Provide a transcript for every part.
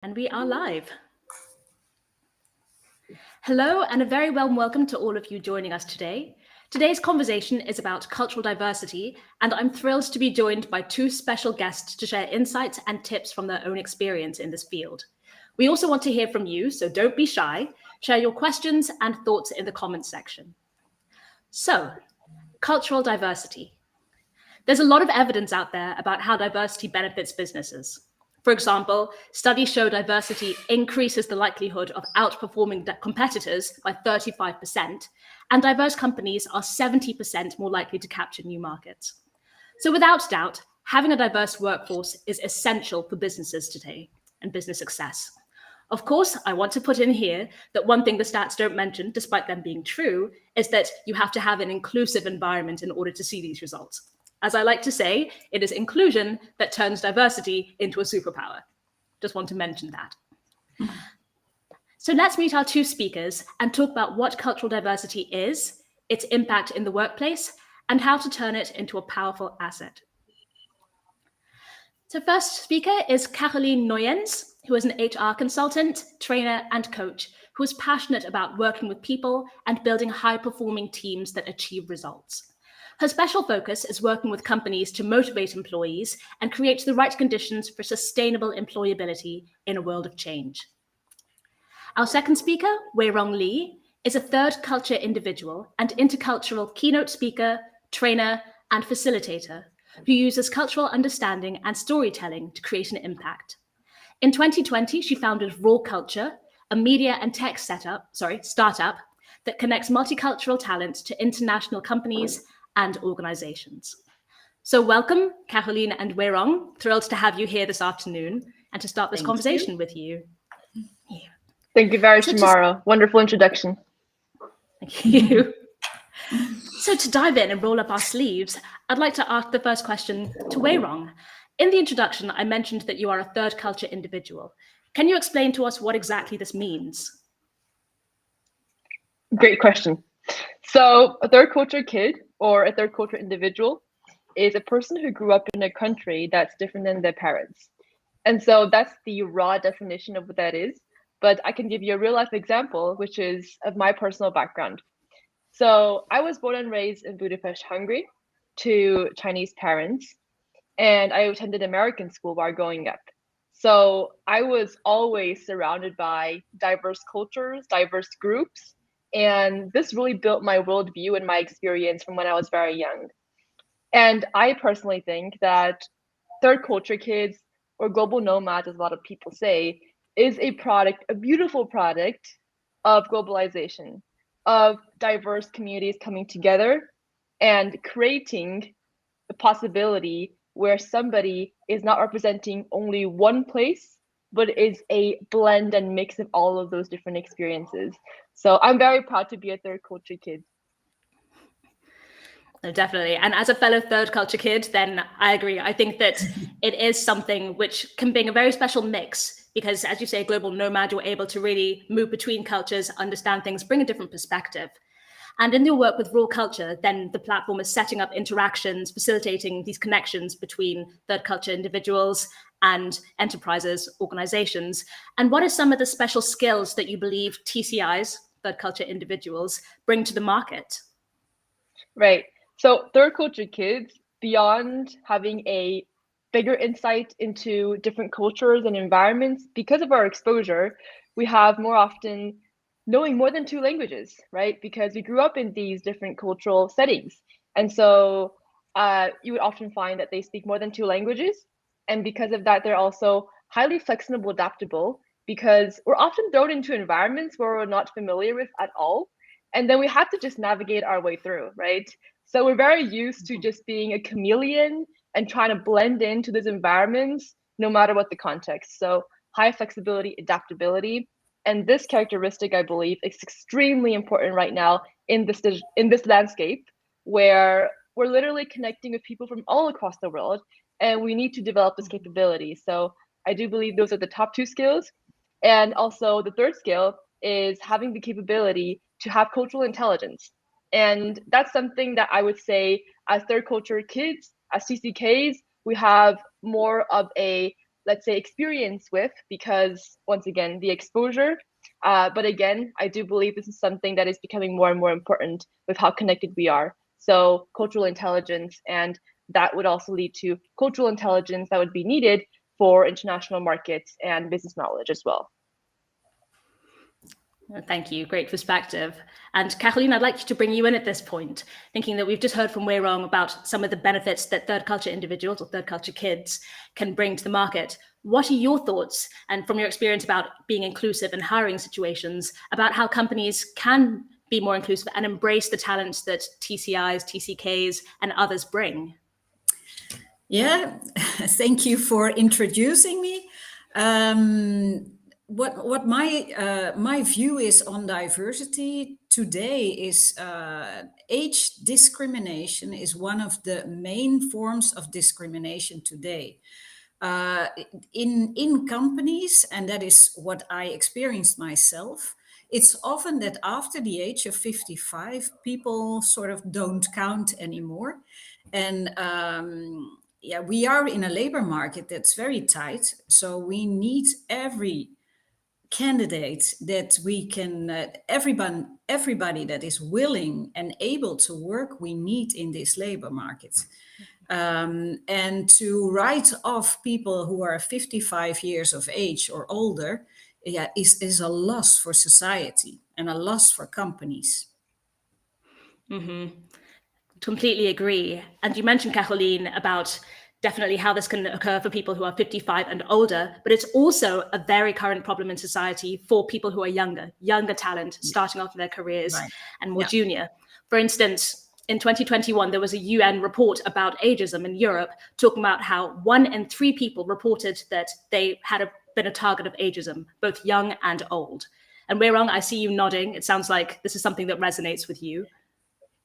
And we are live. Hello, and a very warm welcome to all of you joining us today. Today's conversation is about cultural diversity, and I'm thrilled to be joined by two special guests to share insights and tips from their own experience in this field. We also want to hear from you, so don't be shy. Share your questions and thoughts in the comments section. So, cultural diversity. There's a lot of evidence out there about how diversity benefits businesses. For example, studies show diversity increases the likelihood of outperforming competitors by 35%, and diverse companies are 70% more likely to capture new markets. So without doubt, having a diverse workforce is essential for businesses today and business success. Of course, I want to put in here that one thing the stats don't mention, despite them being true, is that you have to have an inclusive environment in order to see these results. As I like to say, it is inclusion that turns diversity into a superpower. Just want to mention that. So let's meet our two speakers and talk about what cultural diversity is, its impact in the workplace, and how to turn it into a powerful asset. So first speaker is Caroline Noyens, who is an HR consultant, trainer, and coach who is passionate about working with people and building high-performing teams that achieve results. Her special focus is working with companies to motivate employees and create the right conditions for sustainable employability in a world of change. Our second speaker, Wei-Rong Lee, is a third culture individual and intercultural keynote speaker, trainer, and facilitator who uses cultural understanding and storytelling to create an impact. In 2020, she founded Raw Culture, a media and tech startup that connects multicultural talent to international companies and organizations. So welcome, Caroline and Wei-Rong. Thrilled to have you here this afternoon and to start this conversation with you. Yeah. Thank you very much, Tamara. Wonderful introduction. Thank you. So to dive in and roll up our sleeves, I'd like to ask the first question to Wei-Rong. In the introduction, I mentioned that you are a third culture individual. Can you explain to us what exactly this means? Great question. So a third culture kid or a third culture individual is a person who grew up in a country that's different than their parents. And so that's the raw definition of what that is. But I can give you a real life example, which is of my personal background. So I was born and raised in Budapest, Hungary, to Chinese parents, and I attended American school while growing up. So I was always surrounded by diverse cultures, diverse groups, and this really built my worldview and my experience from when I was very young. And I personally think that third culture kids, or global nomads, as a lot of people say, is a product, a beautiful product of globalization, of diverse communities coming together and creating the possibility where somebody is not representing only one place, but is a blend and mix of all of those different experiences. So I'm very proud to be a third culture kid. No, definitely. And as a fellow third culture kid, then I agree. I think that it is something which can bring a very special mix because, as you say, global nomad, you're able to really move between cultures, understand things, bring a different perspective. And in your work with Raw Culture, then the platform is setting up interactions, facilitating these connections between third culture individuals and enterprises, organizations. And what are some of the special skills that you believe TCIs, third culture individuals, bring to the market? Right. So third culture kids, beyond having a bigger insight into different cultures and environments, because of our exposure, we have more often knowing more than two languages, right? Because we grew up in these different cultural settings. And so you would often find that they speak more than two languages. And because of that, they're also highly flexible, adaptable, because we're often thrown into environments where we're not familiar with at all. And then we have to just navigate our way through, right? So we're very used to just being a chameleon and trying to blend into these environments, no matter what the context. So high flexibility, adaptability. And this characteristic, I believe, is extremely important right now in this landscape where we're literally connecting with people from all across the world, and we need to develop this capability. So I do believe those are the top two skills. And also the third skill is having the capability to have cultural intelligence. And that's something that I would say as third culture kids, as TCKs, we have more of a let's say, experience with, because once again, the exposure. But again, I do believe this is something that is becoming more and more important with how connected we are. So cultural intelligence, and that would also lead to cultural intelligence that would be needed for international markets and business knowledge as well. Thank you. Great perspective. And Caroline, I'd like to bring you in at this point, thinking that we've just heard from Wei Rong about some of the benefits that third culture individuals or third culture kids can bring to the market. What are your thoughts, and from your experience about being inclusive in hiring situations, about how companies can be more inclusive and embrace the talents that TCIs, TCKs, and others bring? Yeah, thank you for introducing me. What my view is on diversity today is age discrimination is one of the main forms of discrimination today. In companies, and that is what I experienced myself, it's often that after the age of 55, people sort of don't count anymore. And yeah, we are in a labor market that's very tight. So we need every candidate that we can, everybody that is willing and able to work, we need in this labor market. And to write off people who are 55 years of age or older, yeah, is a loss for society and a loss for companies. Mm-hmm. Completely agree. And you mentioned, Caroline, about definitely how this can occur for people who are 55 and older, but it's also a very current problem in society for people who are younger talent, starting off their careers and more junior. For instance, in 2021, there was a UN report about ageism in Europe, talking about how 1 in 3 people reported that they had been a target of ageism, both young and old. And Wei Rong, I see you nodding. It sounds like this is something that resonates with you.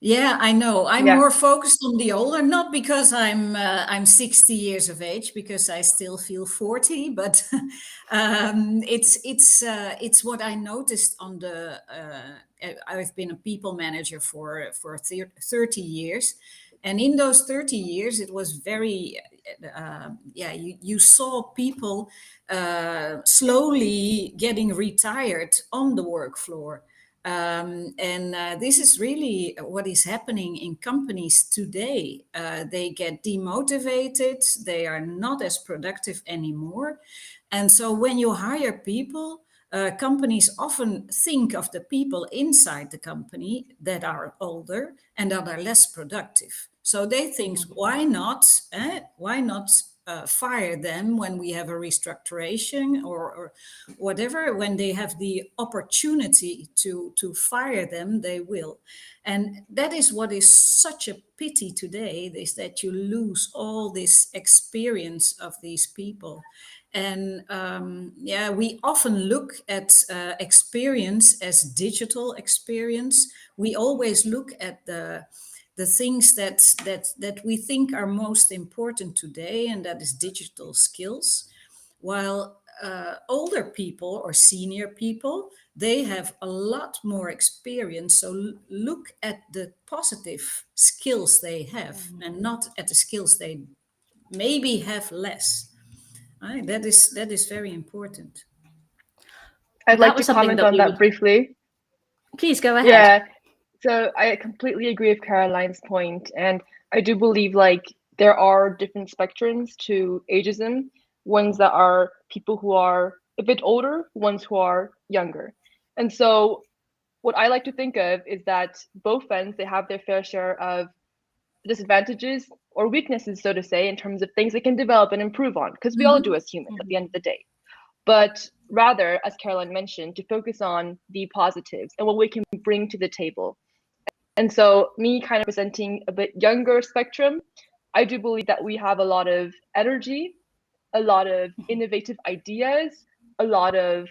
Yeah, I know. I'm more focused on the older, not because I'm 60 years of age, because I still feel 40. But it's what I noticed on the. I've been a people manager for 30 years, and in those 30 years, it was very. You saw people slowly getting retired on the work floor. This is really what is happening in companies today. They get demotivated, they are not as productive anymore. And so when you hire people, companies often think of the people inside the company that are older and that are less productive. So they think, why not fire them when we have a restructuration or whatever? When they have the opportunity to fire them, they will. And that is what is such a pity today, is that you lose all this experience of these people. And we often look at experience as digital experience. We always look at the things that we think are most important today, and that is digital skills. While older people or senior people, they have a lot more experience. So look at the positive skills they have, and not at the skills they maybe have less. That is very important. I'd like to comment on that briefly. Please go ahead. Yeah, so I completely agree with Caroline's point, and I do believe like there are different spectrums to ageism, ones that are people who are a bit older, ones who are younger. And so what I like to think of is that both ends, they have their fair share of disadvantages or weaknesses, so to say, in terms of things they can develop and improve on, because we all do as humans at the end of the day. But rather, as Caroline mentioned, to focus on the positives and what we can bring to the table. And so me kind of presenting a bit younger spectrum, I do believe that we have a lot of energy, a lot of innovative ideas, a lot of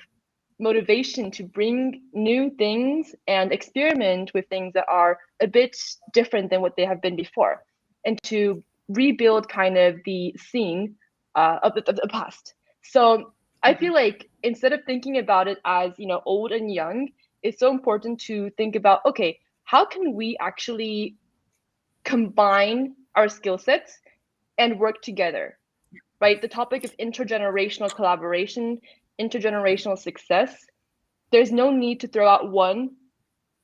motivation to bring new things and experiment with things that are a bit different than what they have been before, and to rebuild kind of the scene of the past. So I feel like instead of thinking about it as, you know, old and young, it's so important to think about, okay, how can we actually combine our skill sets and work together, right? The topic of intergenerational collaboration, intergenerational success, there's no need to throw out one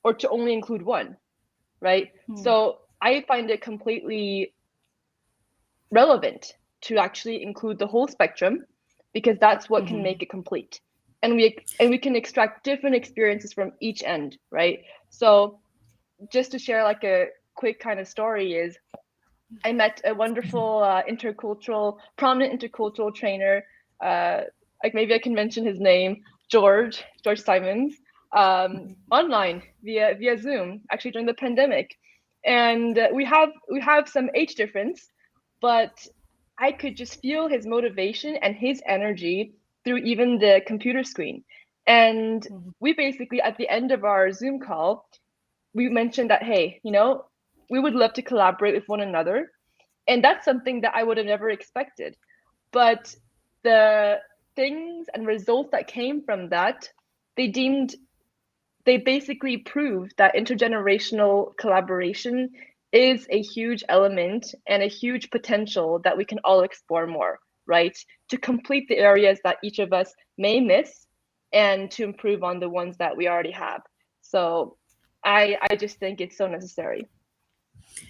or to only include one, right? So I find it completely relevant to actually include the whole spectrum, because that's what can make it complete. And we can extract different experiences from each end, right? So just to share like a quick kind of story is, I met a wonderful prominent intercultural trainer. Like maybe I can mention his name, George Simons, online via Zoom, actually during the pandemic. And we have some age difference, but I could just feel his motivation and his energy through even the computer screen. And we basically, at the end of our Zoom call, we mentioned that, hey, we would love to collaborate with one another. And that's something that I would have never expected. But the things and results that came from that, they basically proved that intergenerational collaboration is a huge element and a huge potential that we can all explore more, right? To complete the areas that each of us may miss and to improve on the ones that we already have. So I just think it's so necessary.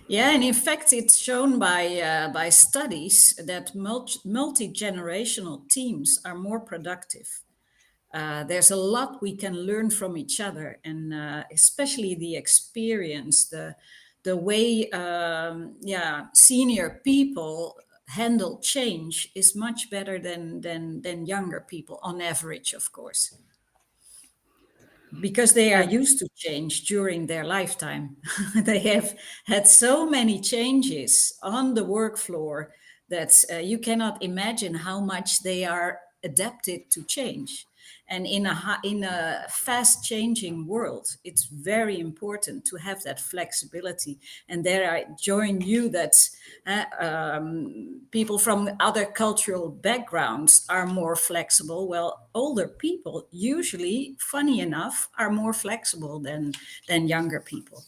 Yeah, and in fact, it's shown by studies that multi-generational teams are more productive. There's a lot we can learn from each other, and especially the experience, the way senior people handle change is much better than younger people on average, of course, because they are used to change during their lifetime. They have had so many changes on the work floor that you cannot imagine how much they are adapted to change. And in a fast changing world, it's very important to have that flexibility. And there I join you that people from other cultural backgrounds are more flexible. Well, older people usually, funny enough, are more flexible than younger people.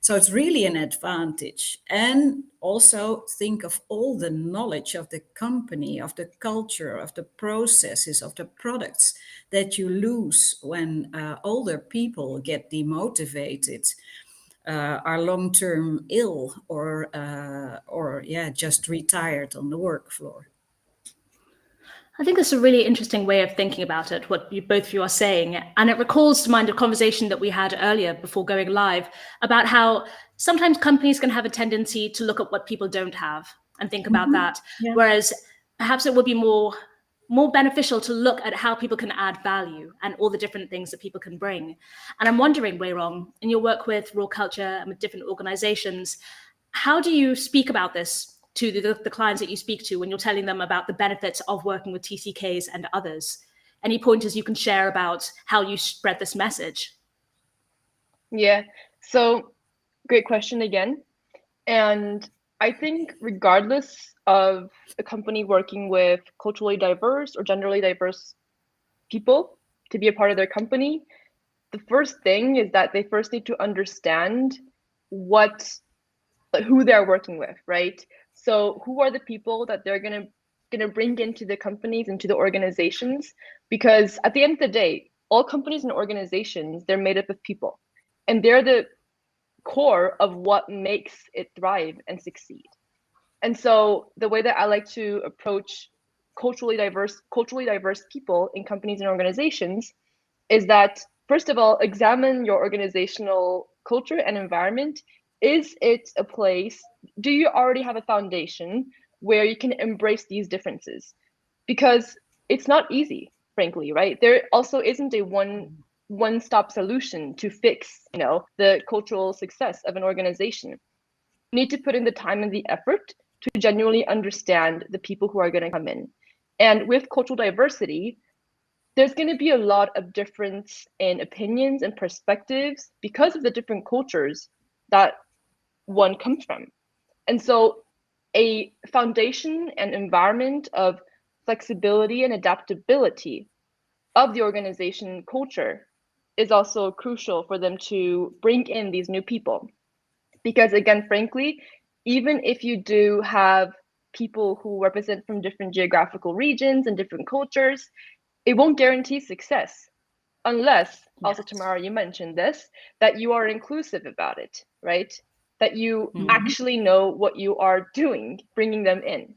So it's really an advantage. And also think of all the knowledge of the company, of the culture, of the processes, of the products that you lose when older people get demotivated, are long-term ill, or just retired on the work floor. I think that's a really interesting way of thinking about it, what both of you are saying. And it recalls to mind a conversation that we had earlier before going live about how sometimes companies can have a tendency to look at what people don't have and think about that. Yeah. Whereas perhaps it would be more beneficial to look at how people can add value and all the different things that people can bring. And I'm wondering, Wei Rong, in your work with Raw Culture and with different organizations, how do you speak about this to the clients that you speak to when you're telling them about the benefits of working with TCKs and others? Any pointers you can share about how you spread this message? Yeah, so great question again. And I think regardless of a company working with culturally diverse or generally diverse people to be a part of their company, the first thing is that they first need to understand who they're working with, right? So who are the people that they're gonna bring into the companies, into the organizations? Because at the end of the day, all companies and organizations, they're made up of people, and they're the core of what makes it thrive and succeed. And so the way that I like to approach culturally diverse people in companies and organizations is that, first of all, examine your organizational culture and environment. Is it a place, do you already have a foundation where you can embrace these differences? Because it's not easy, frankly, right? There also isn't a one-stop solution to fix, the cultural success of an organization. You need to put in the time and the effort to genuinely understand the people who are going to come in. And with cultural diversity, there's going to be a lot of difference in opinions and perspectives because of the different cultures that one comes from. And so a foundation and environment of flexibility and adaptability of the organization culture is also crucial for them to bring in these new people. Because again, frankly, even if you do have people who represent from different geographical regions and different cultures, it won't guarantee success unless, also Tamara, you mentioned this, that you are inclusive about it, right? That you actually know what you are doing, bringing them in.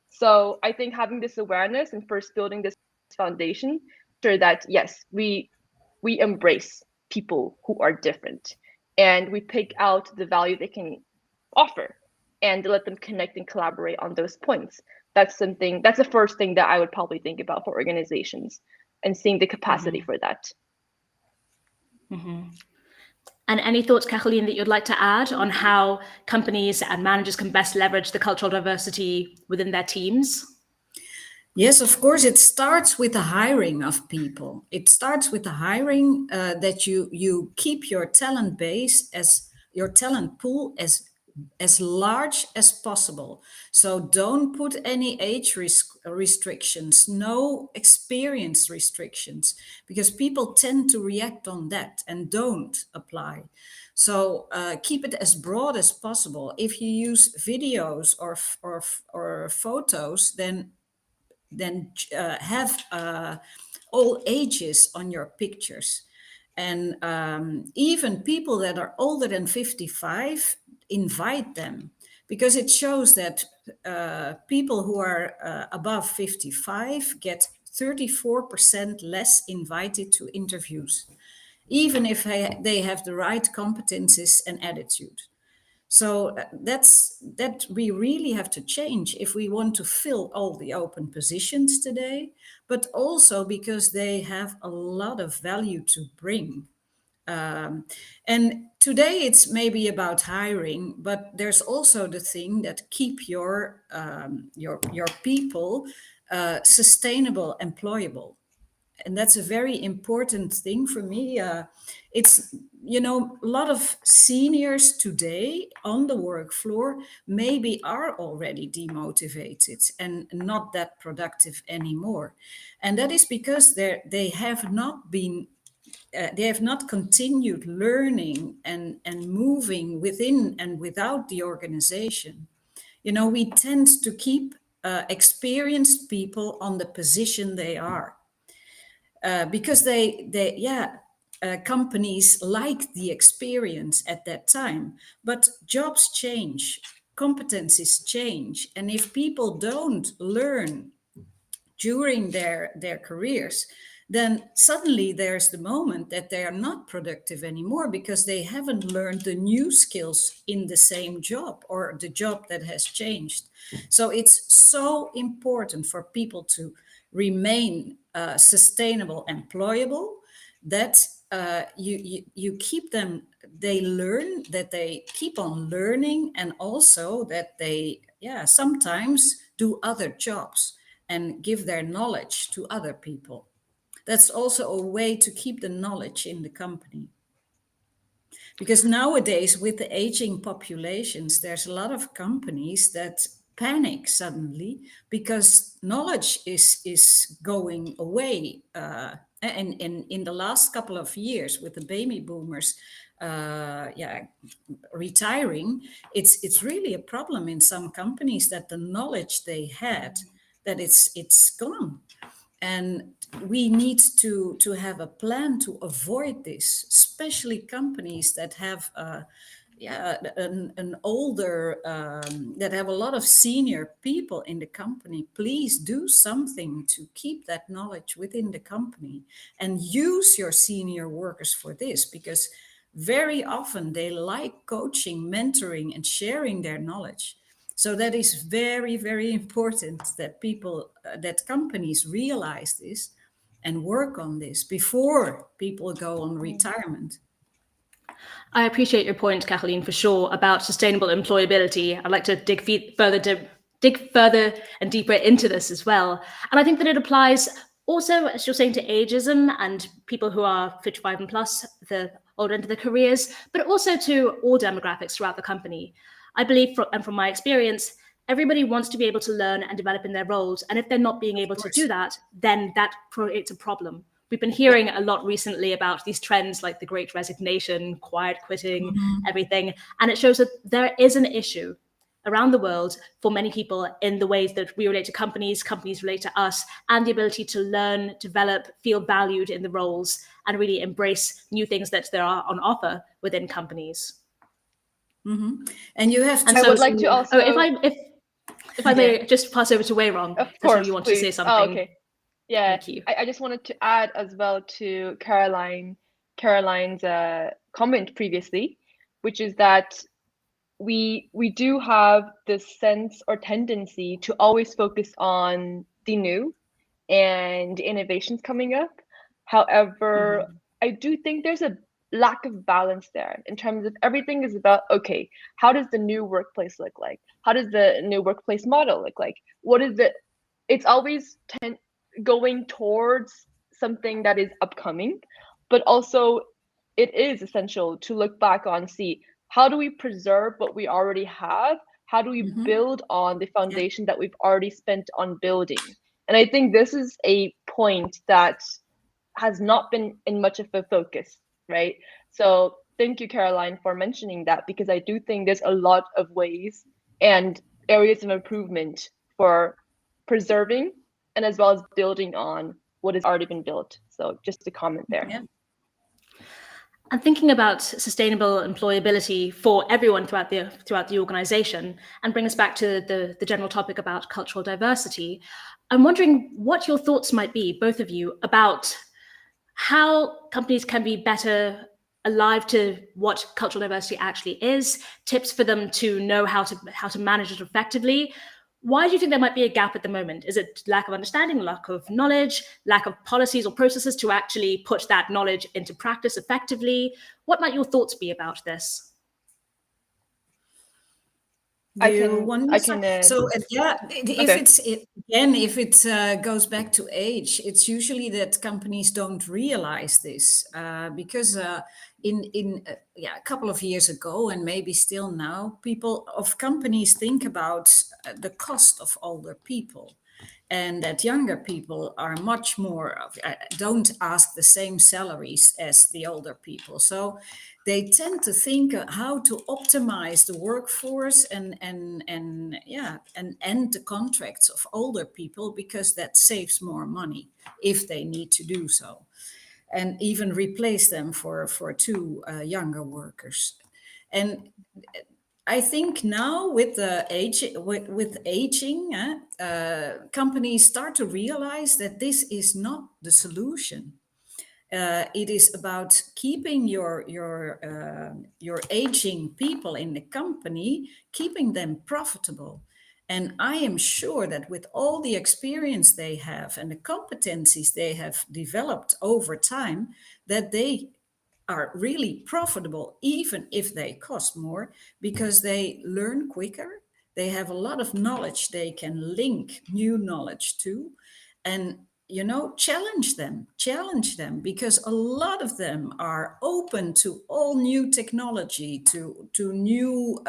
So I think having this awareness and first building this foundation, sure that yes, we embrace people who are different and we pick out the value they can offer and let them connect and collaborate on those points. That's the first thing that I would probably think about for organizations and seeing the capacity for that. And any thoughts, Caroline, that you'd like to add on how companies and managers can best leverage the cultural diversity within their teams? Yes, of course, it starts with the hiring of people. It starts with the hiring that you keep your talent base, as your talent pool, as large as possible. So don't put any age restrictions, no experience restrictions, because people tend to react on that and don't apply. So keep it as broad as possible. If you use videos or photos, then have all ages on your pictures. And even people that are older than 55, invite them, because it shows that people who are above 55 get 34% less invited to interviews, even if they have the right competencies and attitude. So that we really have to change if we want to fill all the open positions today, but also because they have a lot of value to bring. And today it's maybe about hiring, but there's also the thing that keep your people sustainable, employable. And that's a very important thing for me. It's, a lot of seniors today on the work floor maybe are already demotivated and not that productive anymore. And that is because they have not been they have not continued learning and moving within and without the organization. We tend to keep experienced people on the position they are. Because companies like the experience at that time, but jobs change, competencies change, and if people don't learn during their careers, then suddenly there's the moment that they are not productive anymore because they haven't learned the new skills in the same job or the job that has changed. So it's so important for people to remain sustainable, employable, that you keep them, they learn, that they keep on learning, and also that they sometimes do other jobs and give their knowledge to other people. That's also a way to keep the knowledge in the company. Because nowadays, with the aging populations, there's a lot of companies that panic suddenly because knowledge is going away. And in the last couple of years, with the baby boomers retiring, it's really a problem in some companies that the knowledge they had, that it's gone. And we need to have a plan to avoid this, especially companies that have an older, that have a lot of senior people in the company. Please do something to keep that knowledge within the company and use your senior workers for this, because very often they like coaching, mentoring, and sharing their knowledge. So that is very, very important that that companies realize this and work on this before people go on retirement. I appreciate your point, Caroline, for sure, about sustainable employability. I'd like to dig further and deeper into this as well. And I think that it applies also, as you're saying, to ageism and people who are 55 and plus, the older end of their careers, but also to all demographics throughout the company. I believe, from my experience, everybody wants to be able to learn and develop in their roles. And if they're not being able to do that, then that creates a problem. We've been hearing a lot recently about these trends like the Great Resignation, quiet quitting, everything. And it shows that there is an issue. around the world for many people in the ways that we relate to companies, companies relate to us, and the ability to learn, develop, feel valued in the roles, and really embrace new things that there are on offer within companies. And you have to. And I so, would like to also. if I may just pass over to Wei Rong, Of because course, you want please. to say something. Oh, okay. Yeah. Thank you. I just wanted to add as well to Caroline's comment previously, which is that we do have this sense or tendency to always focus on the new and innovations coming up. However, I do think there's a lack of balance there in terms of everything is about, okay, how does the new workplace look like? How does the new workplace model look like? What is it? It's always going towards something that is upcoming, but also it is essential to look back on, see, how do we preserve what we already have? How do we build on the foundation that we've already spent on building? And I think this is a point that has not been in much of a focus, right? So thank you, Caroline, for mentioning that, because I do think there's a lot of ways and areas of improvement for preserving and as well as building on what has already been built. So just a comment there. Yeah. And thinking about sustainable employability for everyone throughout the organization, and bring us back to the general topic about cultural diversity, I'm wondering what your thoughts might be, both of you, about how companies can be better alive to what cultural diversity actually is, tips for them to know how to manage it effectively. Why do you think there might be a gap at the moment? Is it lack of understanding, lack of knowledge, lack of policies or processes to actually put that knowledge into practice effectively? What might your thoughts be about this? I can. So yeah, if it goes back to age, it's usually that companies don't realize this because a couple of years ago, and maybe still now, people of companies think about the cost of older people, and that younger people are much more don't ask the same salaries as the older people. So they tend to think how to optimize the workforce and end the contracts of older people, because that saves more money if they need to do so, and even replace them for two younger workers. And I think now with the aging, companies start to realize that this is not the solution. It is about keeping your aging people in the company, keeping them profitable. And I am sure that with all the experience they have and the competencies they have developed over time, that they are really profitable, even if they cost more, because they learn quicker. They have a lot of knowledge they can link new knowledge to. And challenge them, because a lot of them are open to all new technology, to new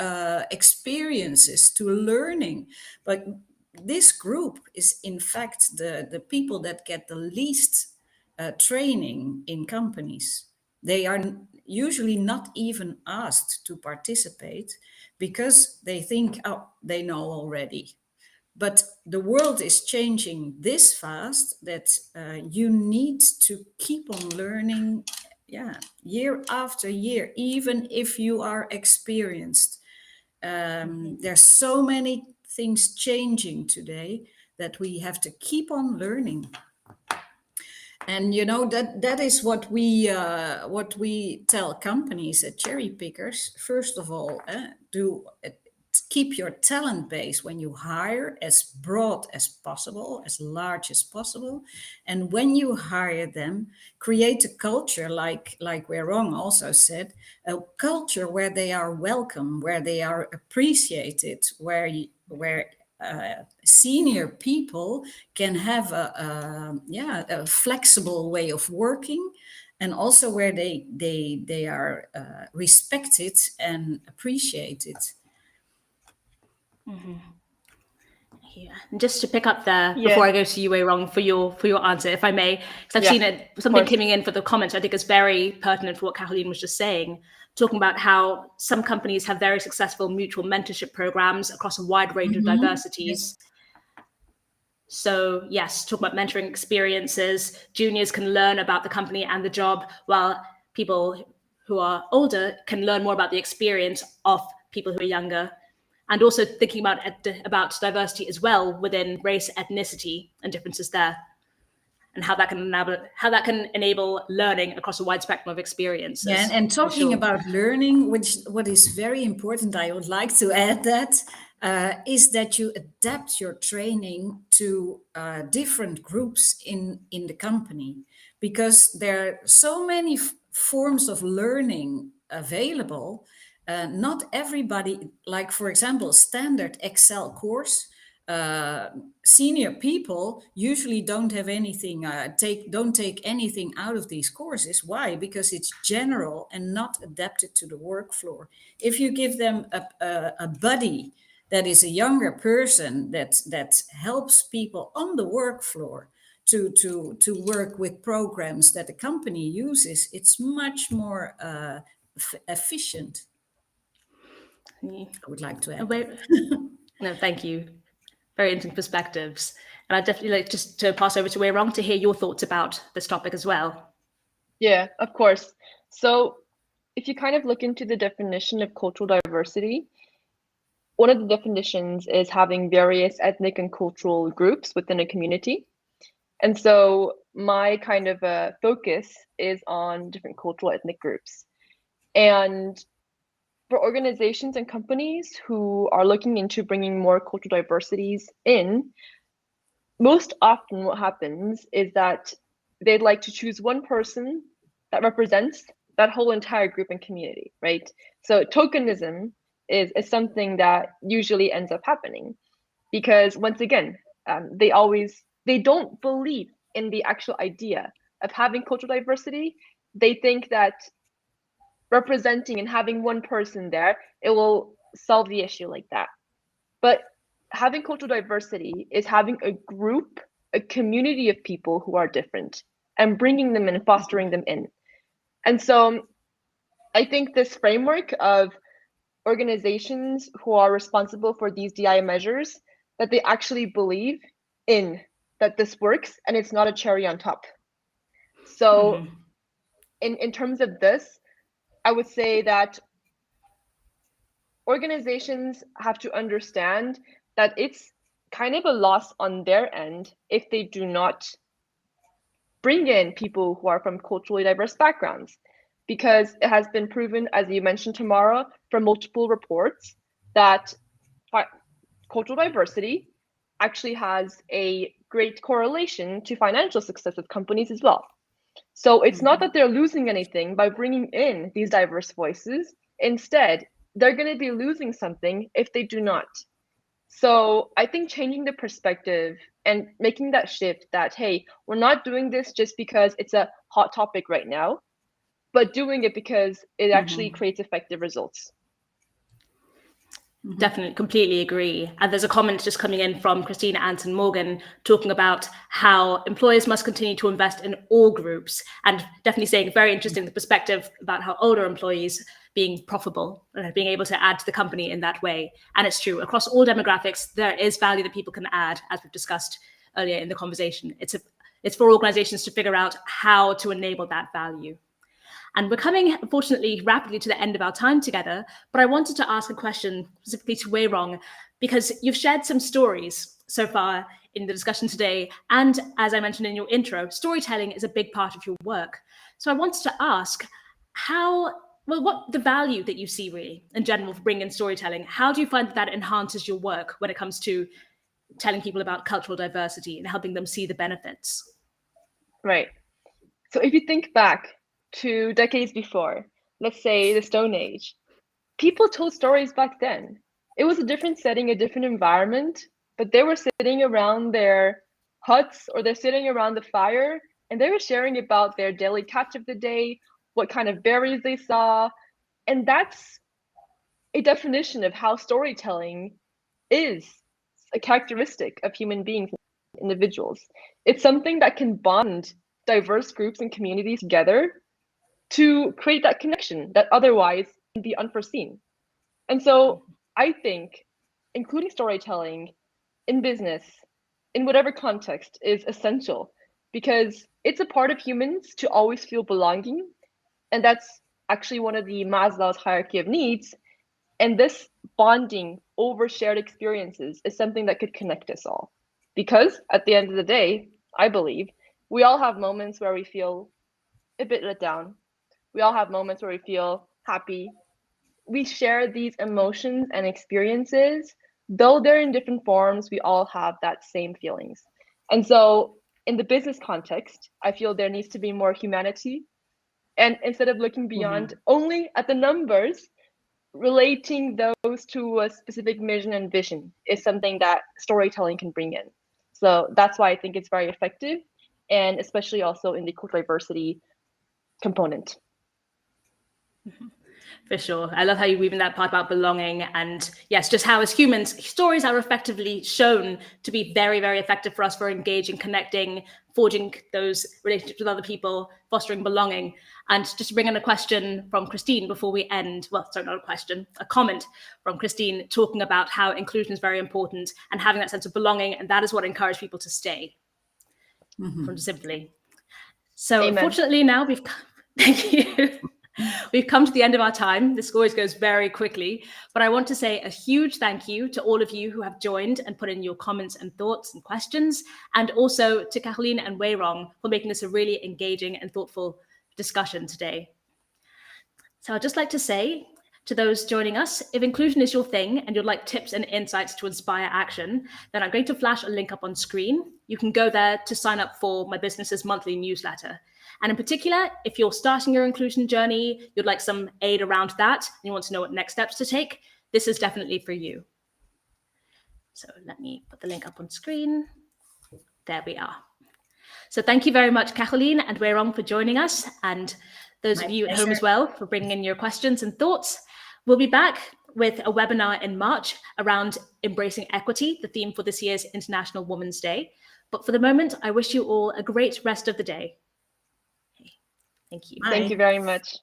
experiences, to learning. But this group is in fact the people that get the least training in companies. They are usually not even asked to participate because they think, oh, they know already. But the world is changing this fast that you need to keep on learning, year after year, even if you are experienced. There's so many things changing today that we have to keep on learning. And that is what we tell companies at Cherry Pickers. First of all, keep your talent base when you hire as broad as possible, as large as possible. And when you hire them, create a culture like Wei Rong also said, a culture where they are welcome, where they are appreciated, where senior people can have a flexible way of working, and also where they are respected and appreciated. Yeah. And just to pick up there Yeah. before I go to you, Wei Rong, for your answer, if I may, because I've Yeah, seen something course. coming in for the comments. I think is very pertinent for what Caroline was just saying, talking about how some companies have very successful mutual mentorship programs across a wide range of diversities. So yes, talk about mentoring experiences. Juniors can learn about the company and the job, while people who are older can learn more about the experience of people who are younger. And also thinking about diversity as well within race, ethnicity, and differences there, and how that can enable learning across a wide spectrum of experiences. Yeah, and talking about learning, what is very important, I would like to add that is that you adapt your training to different groups in the company, because there are so many forms of learning available. Not everybody, like for example, standard Excel course. Senior people usually don't have anything don't take anything out of these courses. Why? Because it's general and not adapted to the work floor. If you give them a buddy that is a younger person that helps people on the work floor to work with programs that the company uses, it's much more efficient. I would like to add. No, thank you. Very interesting perspectives. And I'd definitely like just to pass over to Wei Rong to hear your thoughts about this topic as well. Yeah, of course. So if you kind of look into the definition of cultural diversity, one of the definitions is having various ethnic and cultural groups within a community. And so my kind of focus is on different cultural ethnic groups. And for organizations and companies who are looking into bringing more cultural diversities in, most often what happens is that they'd like to choose one person that represents that whole entire group and community, right? So tokenism is something that usually ends up happening, because once again, they don't believe in the actual idea of having cultural diversity. They think that representing and having one person there, it will solve the issue like that. But having cultural diversity is having a group, a community of people who are different and bringing them in, fostering them in. And so I think this framework of organizations who are responsible for these DI measures, that they actually believe in that this works and it's not a cherry on top. So in terms of this, I would say that organizations have to understand that it's kind of a loss on their end if they do not bring in people who are from culturally diverse backgrounds, because it has been proven, as you mentioned, Tamara, from multiple reports, that cultural diversity actually has a great correlation to financial success of companies as well. So it's not that they're losing anything by bringing in these diverse voices. Instead, they're going to be losing something if they do not. So I think changing the perspective and making that shift that, hey, we're not doing this just because it's a hot topic right now, but doing it because it actually creates effective results. Definitely, completely agree. And there's a comment just coming in from Christina Anton Morgan talking about how employers must continue to invest in all groups, and definitely saying very interesting the perspective about how older employees being profitable and being able to add to the company in that way. And it's true, across all demographics, there is value that people can add, as we've discussed earlier in the conversation. It's for organizations to figure out how to enable that value. And we're coming, unfortunately, rapidly to the end of our time together, but I wanted to ask a question specifically to Wei Rong, because you've shared some what so far in the discussion today. And as I mentioned in your intro, storytelling is a big part of your work. So I wanted to ask what the value that you see really in general for bringing in storytelling. How do you find that enhances your work when it comes to telling people about cultural diversity and helping them see the benefits? Right. So if you think back to decades before, let's say the Stone Age, people told stories back then. It was a different setting, a different environment, but they were sitting around their huts or they're sitting around the fire and they were sharing about their daily catch of the day, what kind of berries they saw. And that's a definition of how storytelling is a characteristic of human beings, individuals. It's something that can bond diverse groups and communities together to create that connection that otherwise can be unforeseen. And so I think including storytelling in business, in whatever context, is essential because it's a part of humans to always feel belonging. And that's actually one of the Maslow's hierarchy of needs. And this bonding over shared experiences is something that could connect us all. Because at the end of the day, I believe we all have moments where we feel a bit let down. We all have moments where we feel happy. We share these emotions and experiences. Though they're in different forms, we all have that same feelings. And so in the business context, I feel there needs to be more humanity. And instead of looking beyond only at the numbers, relating those to a specific mission and vision is something that storytelling can bring in. So that's why I think it's very effective, and especially also in the cultural diversity component. For sure. I love how you weave in that part about belonging, and yes, just how as humans, stories are effectively shown to be very, very effective for us for engaging, connecting, forging those relationships with other people, fostering belonging. And just to bring in a question from Christine before we end, well, sorry, not a question, a comment from Christine talking about how inclusion is very important and having that sense of belonging, and that is what encourages people to stay from Simply. So Amen. Unfortunately now we've, thank you. We've come to the end of our time. This always goes very quickly, but I want to say a huge thank you to all of you who have joined and put in your comments and thoughts and questions, and also to Caroline and Wei Rong for making this a really engaging and thoughtful discussion today. So I'd just like to say to those joining us, if inclusion is your thing and you'd like tips and insights to inspire action, then I'm going to flash a link up on screen. You can go there to sign up for my business's monthly newsletter. And in particular, if you're starting your inclusion journey, you'd like some aid around that, and you want to know what next steps to take, this is definitely for you. So let me put the link up on screen. There we are. So thank you very much, Caroline and Wei Rong, for joining us, and those of you at home as well for bringing in your questions and thoughts. We'll be back with a webinar in March around embracing equity, the theme for this year's International Women's Day. But for the moment, I wish you all a great rest of the day. Thank you. Thank you very much.